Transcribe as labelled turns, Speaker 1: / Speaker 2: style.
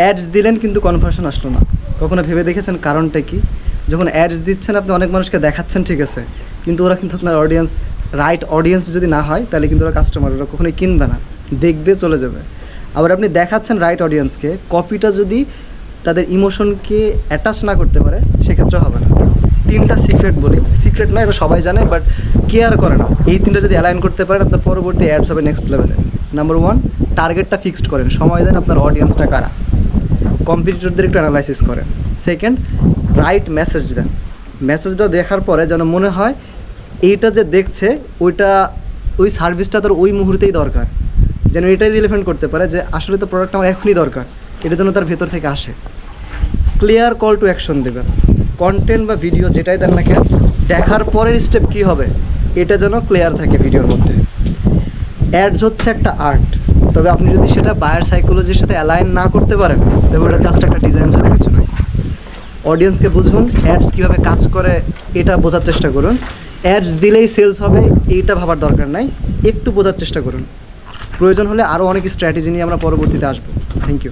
Speaker 1: Ads দিলেন কিন্তু conversion আসলো না, কখনো ভেবে দেখেছেন কারণটা কি? যখন অ্যাডস দিচ্ছেন আপনি অনেক মানুষকে দেখাচ্ছেন ঠিক আছে, কিন্তু ওরা কিন্তু আপনার অডিয়েন্স, রাইট অডিয়েন্স যদি না হয় তাহলে কিন্তু ওরা কাস্টমার, ওরা কখনোই কিনবে না, দেখবে চলে যাবে। আবার আপনি দেখাচ্ছেন রাইট অডিয়েন্সকে, কপিটা যদি তাদের ইমোশনকে অ্যাটাচ না করতে পারে সেক্ষেত্রে হবে না। 3টা সিক্রেট বলি, সিক্রেট না, এটা সবাই জানে বাট কেয়ার করে না। এই 3টা যদি অ্যালাইন করতে পারেন আপনার পরবর্তী অ্যাডস হবে নেক্সট লেভেলে। নাম্বার 1, টার্গেটটা ফিক্সড করেন, সময় দেন আপনার অডিয়েন্সটা কারা, কম্পিটিটরদের একটু অ্যানালাইসিস করেন। সেকেন্ড, রাইট মেসেজ দেন, মেসেজটা দেখার পরে যেন মনে হয় এইটা যে দেখছে ওইটা, ওই সার্ভিসটা তার ওই মুহূর্তেই দরকার, যেন এটাই রিলেভেন্ট করতে পারে যে আসলে তো প্রোডাক্ট আমার এখনই দরকার, এটা যেন তার ভেতর থেকে আসে। ক্লিয়ার কল টু অ্যাকশন দেবেন, কন্টেন্ট বা ভিডিও যেটাই দেন না কেন, দেখার পরের স্টেপ কী হবে এটা যেন ক্লিয়ার থাকে ভিডিওর মধ্যে। অ্যাডস হচ্ছে একটা আর্ট, তবে আপনি যদি সেটা বায়ার সাইকোলজির সাথে অ্যালাইন না করতে পারেন তবে ওটা জাস্ট একটা ডিজাইন ছাড়া কিছু নয়। অডিয়েন্সকে বুঝুন, অ্যাডস কীভাবে কাজ করে এটা বোঝার চেষ্টা করুন। অ্যাডস দিলেই সেলস হবে এইটা ভাবার দরকার নাই, একটু বোঝার চেষ্টা করুন। প্রয়োজন হলে আরও অনেক স্ট্র্যাটেজি নিয়ে আমরা পরবর্তীতে আসবো। Thank you.